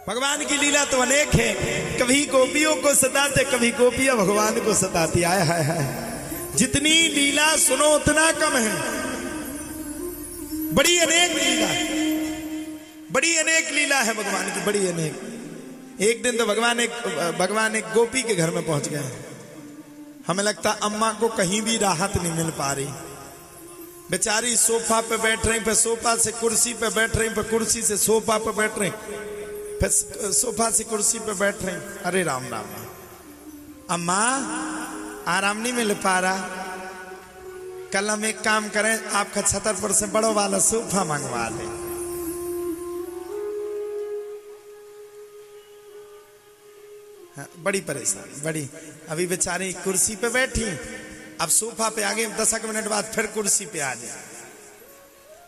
भगवान की लीला तो अनेक है। कभी गोपियों को सताते, कभी गोपियां भगवान को सताती। आय हाय हाय, जितनी लीला सुनो उतना कम है। बड़ी अनेक लीला, बड़ी अनेक लीला है भगवान की, बड़ी अनेक। एक दिन तो भगवान एक गोपी के घर में पहुंच गए। हमें लगता अम्मा को कहीं भी राहत नहीं मिल पा रही। बेचारी सोफा पे बैठ रही, फिर सोफा से कुर्सी पे बैठ रही, फिर कुर्सी से सोफा पे बैठ रही, फिर सोफा से कुर्सी पे बैठ रही। अरे राम राम, अम्मा आराम नहीं मिल पा रहा। कल हम एक काम करें, आपका छतरपुर से बड़ो वाला सोफा मंगवा ले। बड़ी परेशानी, बड़ी। अभी बेचारी कुर्सी पे बैठी, अब सोफा पे आगे 10 मिनट बाद फिर कुर्सी पे आ जाए।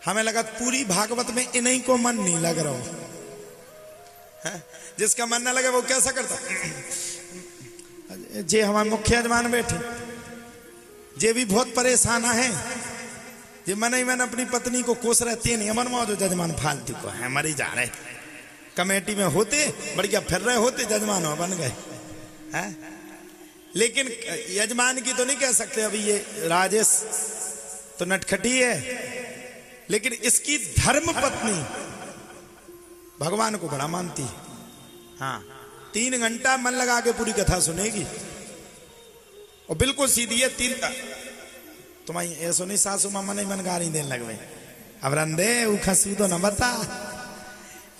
हमें लगा पूरी भागवत में इन्हीं को मन नहीं लग रहा हो। जिसका मन ना लगे वो कैसा करता। जे हमारे मुख्य यजमान बैठे, जे भी बहुत परेशान है, जे मन ही मन अपनी पत्नी को कोस रहती नहीं। अमन मौजूद जजमान फालतू को है, मरी जा रहे। कमेटी में होते बढ़िया फिर रहे होते, जजमान बन गए हैं। लेकिन यजमान की तो नहीं कह सकते। अभी ये राजेश तो नटखटी है, लेकिन इसकी धर्म पत्नी भगवान को बड़ा मानती है। हाँ, 3 घंटा मन लगा के पूरी कथा सुनेगी और बिल्कुल सीधी है। 3 तुम्हारी ऐसो नहीं सासू मामा नहीं मन गारी देने लगवे। अब रंदे खसू तो न बता,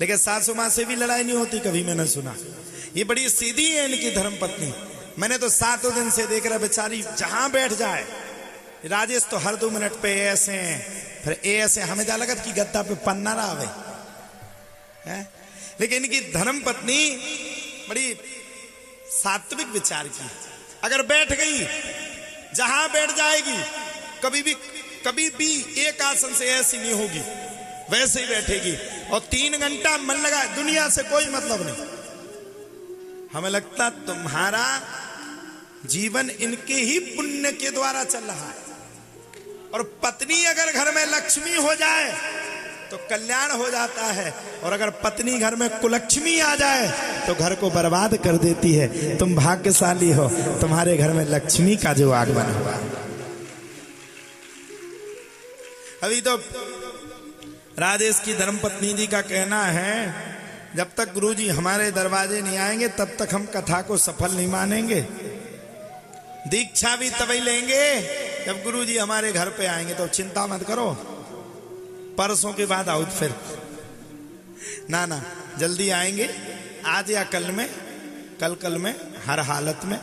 लेकिन सासू माँ से भी लड़ाई नहीं होती कभी, मैंने सुना। ये बड़ी सीधी है इनकी धर्म पत्नी। मैंने तो 7 दिन से देख रहा, बेचारी जहां बैठ जाए। राजेश तो हर 2 मिनट पे ऐसे फिर ऐसे, हमें जा लगत कि गद्दा पे पन्ना रहा है। लेकिन इनकी धर्म पत्नी बड़ी सात्विक विचार की। अगर बैठ गई, जहां बैठ जाएगी, कभी भी एक आसन से ऐसी नहीं होगी, वैसे ही बैठेगी। और 3 घंटा मन लगा, दुनिया से कोई मतलब नहीं। हमें लगता तुम्हारा जीवन इनके ही पुण्य के द्वारा चल रहा है। और पत्नी अगर घर में लक्ष्मी हो जाए तो कल्याण हो जाता है, और अगर पत्नी घर में कुलक्ष्मी आ जाए तो घर को बर्बाद कर देती है। तुम भाग्यशाली हो, तुम्हारे घर में लक्ष्मी का जो आगमन हुआ। अभी तो राजेश की धर्मपत्नी जी का कहना है, जब तक गुरुजी हमारे दरवाजे नहीं आएंगे तब तक हम कथा को सफल नहीं मानेंगे। दीक्षा भी तभी लेंगे जब गुरुजी हमारे घर पे आएंगे। तो चिंता मत करो, परसों के बाद आओ फिर। ना जल्दी आएंगे, आज या कल में, कल में, हर हालत में।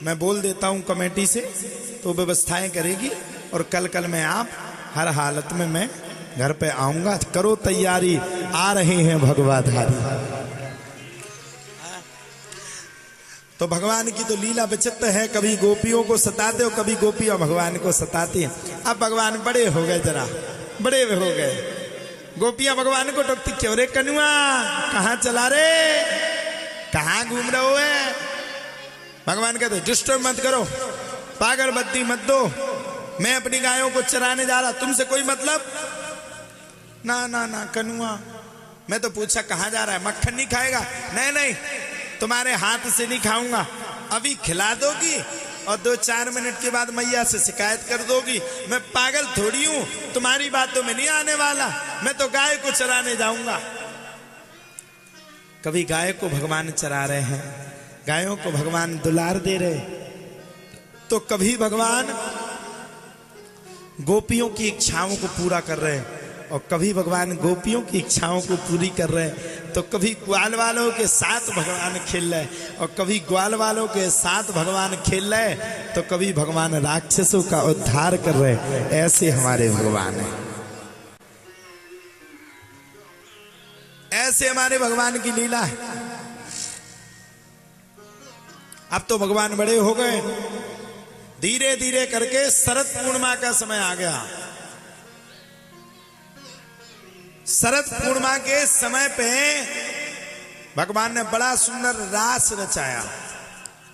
मैं बोल देता हूं कमेटी से, तो व्यवस्थाएं करेगी। और कल में आप हर हालत में मैं घर पे आऊंगा। करो तैयारी, आ रहे हैं भगवाधारी। तो भगवान की तो लीला विचित्र है। कभी गोपियों को सताते हो, कभी गोपियां भगवान को सताती हैं। अब भगवान बड़े हो गए, जरा बड़े हो गए। गोपियां भगवान को टोकती, क्यों रे कनुआ, कहां चला रे, कहां घूम रहे हो है। भगवान कहते डिस्टर्ब मत करो, पागल बत्ती मत दो, मैं अपनी गायों को चराने जा रहा, तुमसे कोई मतलब। ना कनुआ, मैं तो पूछा कहां जा रहा है, मक्खन नहीं खाएगा। नहीं, तुम्हारे हाथ से नहीं खाऊंगा। अभी खिला दोगी और 2-4 मिनट के बाद मैया से शिकायत कर दोगी। मैं पागल थोड़ी हूं, तुम्हारी बातों में नहीं आने वाला। मैं तो गाय को चराने जाऊंगा। कभी गाय को भगवान चरा रहे हैं, गायों को भगवान दुलार दे रहे, तो कभी भगवान गोपियों की इच्छाओं को पूरा कर रहे हैं, और कभी भगवान गोपियों की इच्छाओं को पूरी कर रहे हैं। तो कभी ग्वाल वालों के साथ भगवान खेल रहे, और कभी ग्वाल वालों के साथ भगवान खेल रहे, तो कभी भगवान राक्षसों का उद्धार कर रहे। ऐसे हमारे भगवान हैं, ऐसे हमारे भगवान की लीला है। अब तो भगवान बड़े हो गए, धीरे धीरे करके शरद पूर्णिमा का समय आ गया। शरद पूर्णिमा के समय पे भगवान ने बड़ा सुंदर रास रचाया।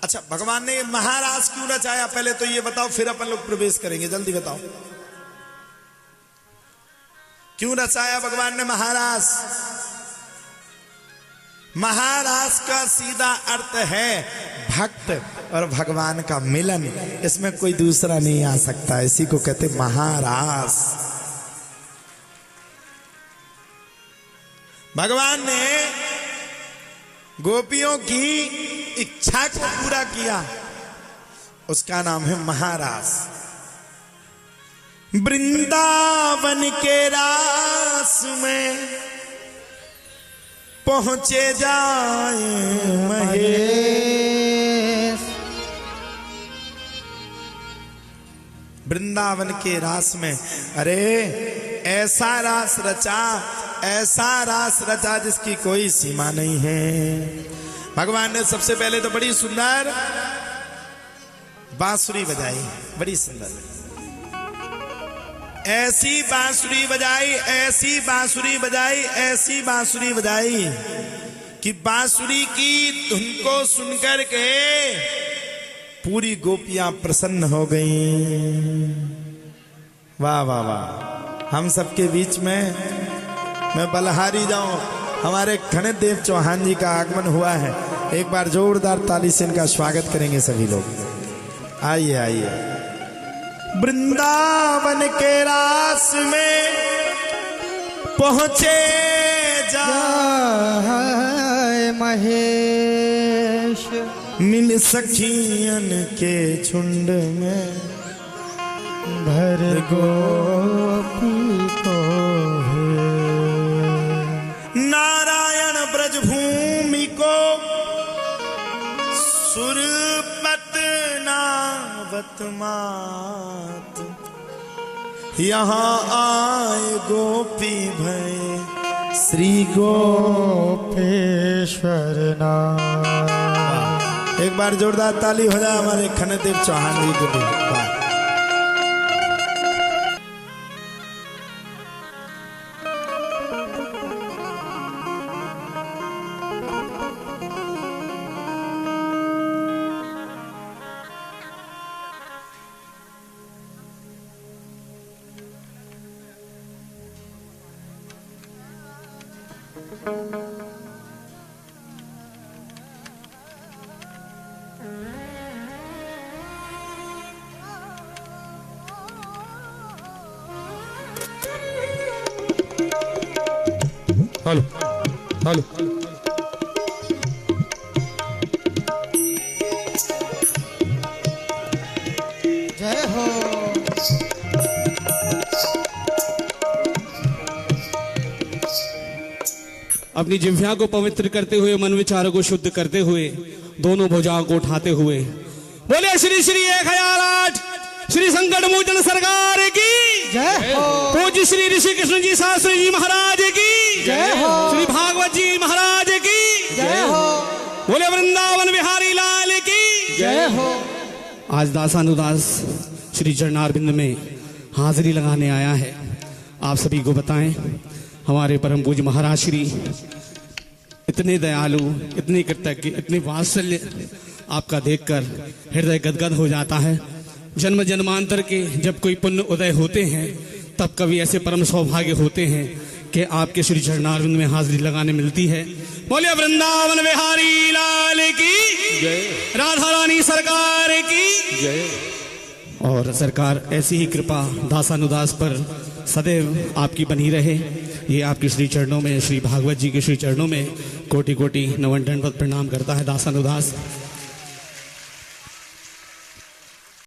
अच्छा, भगवान ने महारास क्यों रचाया, पहले तो ये बताओ, फिर अपन लोग प्रवेश करेंगे। जल्दी बताओ, क्यों रचाया भगवान ने महारास? महारास का सीधा अर्थ है भक्त और भगवान का मिलन, इसमें कोई दूसरा नहीं आ सकता, इसी को कहते महारास। भगवान ने गोपियों की इच्छा को पूरा किया, उसका नाम है महारास। वृंदावन के रास में पहुंचे जाए महेश। वृंदावन के रास में, अरे ऐसा रास रचा, ऐसा रास रचा जिसकी कोई सीमा नहीं है। भगवान ने सबसे पहले तो बड़ी सुंदर बांसुरी बजाई, बड़ी सुंदर, ऐसी बांसुरी बजाई, ऐसी बांसुरी बजाई, ऐसी बांसुरी बजाई कि बांसुरी की धुन को सुनकर के पूरी गोपियां प्रसन्न हो गईं। वाह वाह वाह। हम सबके बीच में मैं बलहारी जाऊं, हमारे खनित देव चौहान जी का आगमन हुआ है। एक बार जोरदार ताली से इनका स्वागत करेंगे सभी लोग। आइए आइए। वृंदावन के रास में पहुंचे जाए महेश, मिल सखियन के झुंड में भर गोपी को है। नारायण ब्रज भूमि को सुरपत नावत मात, यहाँ आए गोपी भय श्री गोपेश्वर नाथ। एक बार जोरदार ताली हो जाए हमारे खनदेव चौहान जी के लिए। Hello hello. जय हो। अपनी जिह्वा को पवित्र करते हुए, मन विचारों को शुद्ध करते हुए, दोनों भुजाओं को उठाते हुए बोले श्री श्री 1008 श्री संकट मोचन सरकार की जय हो। पूज्य श्री ऋषि कृष्ण जी शास्त्री जी महाराज की जय हो। श्री भागवत जी महाराज की जय हो। बोले वृंदावन बिहारी लाल की जय हो। आज दासानुदास श्री चरणारविंद में हाजिरी लगाने आया है। आप सभी को बताएं, हमारे परम पूज्य महाराज श्री इतने दयालु, इतने कृतज्ञ, इतने वात्सल्य आपका देखकर हृदय गदगद हो जाता है। जन्म जन्मांतर के जब कोई पुण्य उदय होते हैं, तब कभी ऐसे परम सौभाग्य होते हैं कि आपके श्री चरणारविंद में हाजिरी लगाने मिलती है। बोले वृंदावन बिहारी लाल की जय, राधा रानी सरकार की जय। और सरकार ऐसी ही कृपा दासानुदास पर सदैव आपकी बनी रहे। ये आपके श्री चरणों में, श्री भागवत जी के श्री चरणों में कोटि कोटि नमन दंडवत प्रणाम करता है दासानुदास।